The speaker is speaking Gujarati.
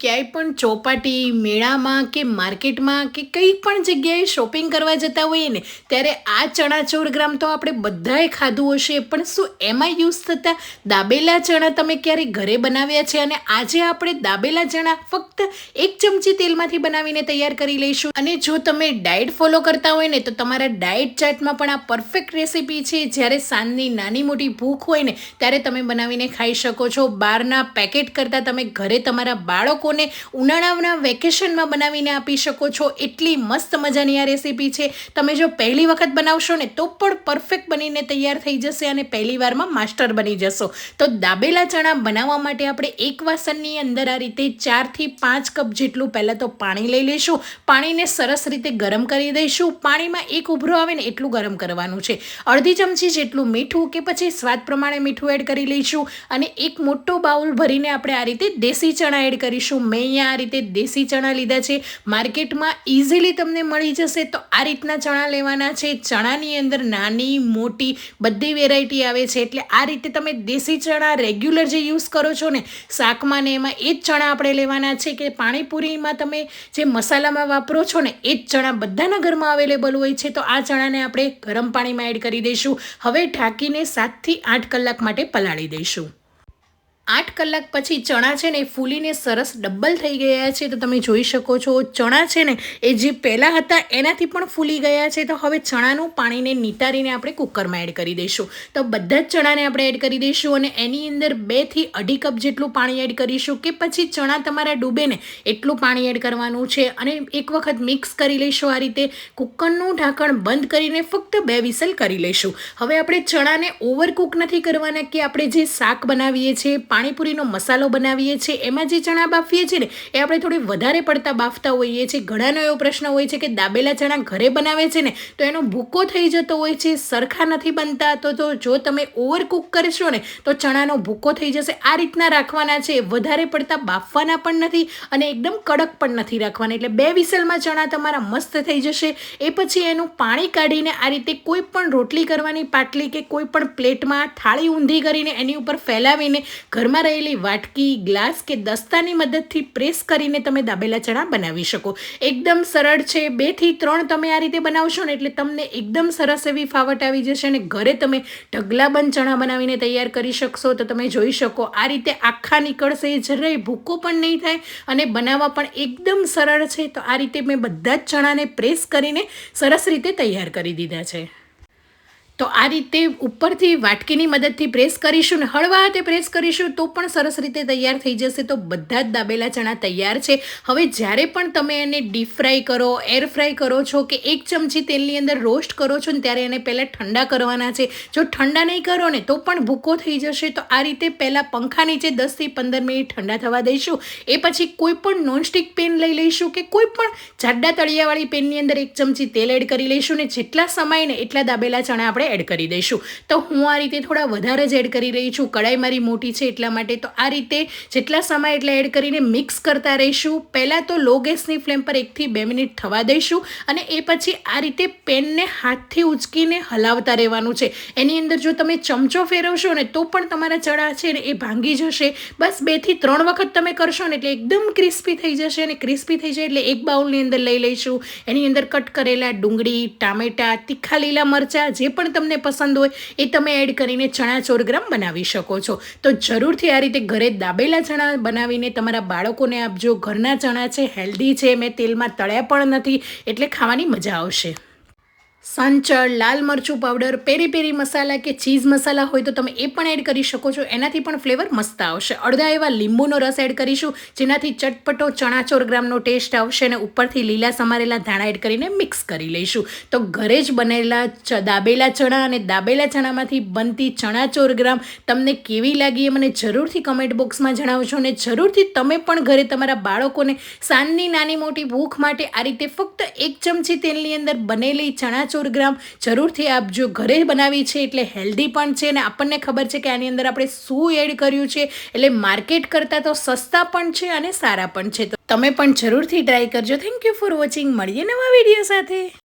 ક્યાંય પણ ચોપાટી મેળામાં કે માર્કેટમાં કે કંઈ પણ જગ્યાએ શોપિંગ કરવા જતા હોઈએ ને ત્યારે આ ચણા ગ્રામ તો આપણે બધાએ ખાધું હશે, પણ શું એમાં યુઝ થતા દાબેલા ચણા તમે ક્યારે ઘરે બનાવ્યા છે? અને આજે આપણે દાબેલા ચણા ફક્ત 1 ચમચી તેલમાંથી બનાવીને તૈયાર કરી લઈશું. અને જો તમે ડાયટ ફોલો કરતા હોય ને તો તમારા ડાયટ ચાર્ટમાં પણ આ પરફેક્ટ રેસીપી છે. જ્યારે સાંજની નાની મોટી ભૂખ હોય ને ત્યારે તમે બનાવીને ખાઈ શકો છો. બહારના પેકેટ કરતાં તમે ઘરે તમારા બાળકોને ઉનાળાના વેકેશનમાં બનાવીને આપી શકો છો. એટલી મસ્ત મજાની આ રેસીપી છે. તમે જો પહેલી વખત બનાવશો ને તો પણ પરફેક્ટ બનીને તૈયાર થઈ જશે અને પહેલી વારમાં માસ્ટર બની જશો. તો દાબેલા ચણા બનાવવા માટે આપણે એક વાસણની અંદર આ રીતે 4 થી 5 કપ જેટલું પહેલાં તો પાણી લઈ લઈશું. પાણીને સરસ રીતે ગરમ કરી દઈશું. પાણીમાં એક ઉભરો આવે ને એટલું ગરમ કરવાનું છે. અડધી ચમચી જેટલું મીઠું કે પછી સ્વાદ પ્રમાણે મીઠું એડ કરી લઈશું અને એક મોટો બાઉલ ભરીને આપણે આ રીતે દેશી ચણા એડ કરીશું. મેં અહીંયા આ રીતે દેશી ચણા લીધા છે. માર્કેટમાં ઇઝીલી તમને મળી જશે. તો આ રીતના ચણા લેવાના છે. ચણાની અંદર નાની મોટી બધી વેરાયટી આવે છે, એટલે આ રીતે તમે દેશી ચણા રેગ્યુલર જે યુઝ કરો છો ને શાકમાં ને એમાં એ જ ચણા આપણે લેવાના છે. કે પાણીપુરીમાં તમે જે મસાલામાં વાપરો છો ને એ જ ચણા બધાના ઘરમાં અવેલેબલ હોય છે. તો આ ચણાને આપણે ગરમ પાણીમાં એડ કરી દઈશું. હવે ઢાંકીને 7 થી 8 કલાક માટે પલાળી દઈશું. 8 કલાક પછી ચણા છે ને ફૂલીને સરસ ડબલ થઈ ગયા છે. તો તમે જોઈ શકો છો ચણા છે ને એ જે પહેલાં હતા એનાથી પણ ફૂલી ગયા છે. તો હવે ચણાનું પાણીને નિતારીને આપણે કુકરમાં એડ કરી દઈશું. તો બધા જ ચણાને આપણે એડ કરી દઈશું અને એની અંદર 2 થી 2.5 કપ જેટલું પાણી એડ કરીશું. કે પછી ચણા તમારા ડૂબે ને એટલું પાણી એડ કરવાનું છે અને એક વખત મિક્સ કરી લઈશું. આ રીતે કુકરનું ઢાંકણ બંધ કરીને ફક્ત 2 વિસલ કરી લઈશું. હવે આપણે ચણાને ઓવરકુક નથી કરવાના. કે આપણે જે શાક બનાવીએ છીએ, પાણીપુરીનો મસાલો બનાવીએ છીએ, એમાં જે ચણા બાફીએ છીએ ને એ આપણે થોડી વધારે પડતા બાફતા હોઈએ છીએ. ઘણાનો એવો પ્રશ્ન હોય છે કે દાબેલા ચણા ઘરે બનાવે છે ને તો એનો ભૂકો થઈ જતો હોય છે, સરખા નથી બનતા. તો જો તમે ઓવરકુક કરશો ને તો ચણાનો ભૂકો થઈ જશે. આ રીતના રાખવાના છે. વધારે પડતા બાફવાના પણ નથી અને એકદમ કડક પણ નથી રાખવાના. એટલે 2 વિસલમાં ચણા તમારા મસ્ત થઈ જશે. એ પછી એનું પાણી કાઢીને આ રીતે કોઈ પણ રોટલી કરવાની પાટલી કે કોઈ પણ પ્લેટમાં થાળી ઊંધી કરીને એની ઉપર ફેલાવીને ઘરમાં રહેલી વાટકી, ગ્લાસ કે દસ્તાની મદદથી પ્રેસ કરીને તમે દાબેલા ચણા બનાવી શકો. એકદમ સરળ છે. 2 થી 3 તમે આ રીતે બનાવશો ને એટલે તમને એકદમ સરસ એવી ફાવટ આવી જશે અને ઘરે તમે ઢગલાબંધ ચણા બનાવીને તૈયાર કરી શકશો. તો તમે જોઈ શકો આ રીતે આખા નીકળશે, જરાય ભૂકો પણ નહીં થાય અને બનાવવા પણ એકદમ સરળ છે. તો આ રીતે મેં બધા જ ચણાને પ્રેસ કરીને સરસ રીતે તૈયાર કરી દીધા છે. તો આ રીતે ઉપરથી વાટકીની મદદથી પ્રેસ કરીશું ને હળવા હાથે પ્રેસ કરીશું તો પણ સરસ રીતે તૈયાર થઈ જશે. તો બધા જ દાબેલા ચણા તૈયાર છે. હવે જ્યારે પણ તમે એને ડીપ ફ્રાય કરો, એર ફ્રાય કરો છો કે 1 ચમચી તેલની અંદર રોસ્ટ કરો છો ને ત્યારે એને પહેલાં ઠંડા કરવાના છે. જો ઠંડા નહીં કરો ને તો પણ ભૂકો થઈ જશે. તો આ રીતે પહેલાં પંખા નીચે 10 થી 15 મિનિટ ઠંડા થવા દઈશું. એ પછી કોઈ પણ નોનસ્ટિક પેન લઈ લઈશું કે કોઈ પણ જાડા તળિયાવાળી પેનની અંદર 1 ચમચી તેલ એડ કરી લઈશું ને જેટલા સમય ને એટલા દાબેલા ચણા આપણે એડ કરી દઈશું. તો હું આ રીતે થોડા વધારે જ એડ કરી રહી છું. કડાઈ મારી મોટી છે એટલા માટે. તો આ રીતે જેટલા સમય એટલા એડ કરીને મિક્સ કરતા રહીશું. પહેલાં તો લો ગેસની ફ્લેમ પર 1 થી 2 મિનિટ થવા દઈશું અને એ પછી આ રીતે પેનને હાથથી ઉચકીને હલાવતા રહેવાનું છે. એની અંદર જો તમે ચમચો ફેરવશો ને તો પણ તમારા ચણા છે ને એ ભાંગી જશે. બસ 2 થી 3 વખત તમે કરશો ને એટલે એકદમ ક્રિસ્પી થઈ જશે. અને ક્રિસ્પી થઈ જાય એટલે એક બાઉલની અંદર લઈ લઈશું. એની અંદર કટ કરેલા ડુંગળી, ટામેટા, તીખા લીલા મરચાં જે પણ તમને પસંદ હોય એ તમે એડ કરીને ચણા ગ્રામ બનાવી શકો છો. તો જરૂરથી આ રીતે ઘરે દાબેલા ચણા બનાવીને તમારા બાળકોને આપજો. ઘરના ચણા છે, હેલ્ધી છે, મેં તેલમાં તળ્યા પણ નથી એટલે ખાવાની મજા આવશે. સંચળ, લાલ મરચું પાવડર, પેરી પેરી મસાલા કે ચીઝ મસાલા હોય તો તમે એ પણ એડ કરી શકો છો. એનાથી પણ ફ્લેવર મસ્ત આવશે. અડધા એવા લીંબુનો રસ એડ કરીશું જેનાથી ચટપટો ચણા ગ્રામનો ટેસ્ટ આવશે અને ઉપરથી લીલા સમારેલા ધાણા એડ કરીને મિક્સ કરી લઈશું. તો ઘરે જ બનેલા દાબેલા ચણા અને દાબેલા ચણામાંથી બનતી ચણા ગ્રામ તમને કેવી લાગી એ મને જરૂરથી કમેન્ટ બોક્સમાં જણાવજો. અને જરૂરથી તમે પણ ઘરે તમારા બાળકોને સાંજની નાની મોટી ભૂખ માટે આ રીતે ફક્ત 1 ચમચી તેલની અંદર બનેલી ચણા ગ્રામ જરૂરથી આપજો. ઘરે બનાવી છે એટલે હેલ્ધી પણ છે અને આપણને ખબર છે કે આની અંદર આપણે શું એડ કર્યું છે. એટલે માર્કેટ કરતાં તો સસ્તા પણ છે અને સારા પણ છે. તો તમે પણ જરૂરથી ટ્રાય કરજો. Thank you for watching. મળીએ નવા વિડીયો સાથે.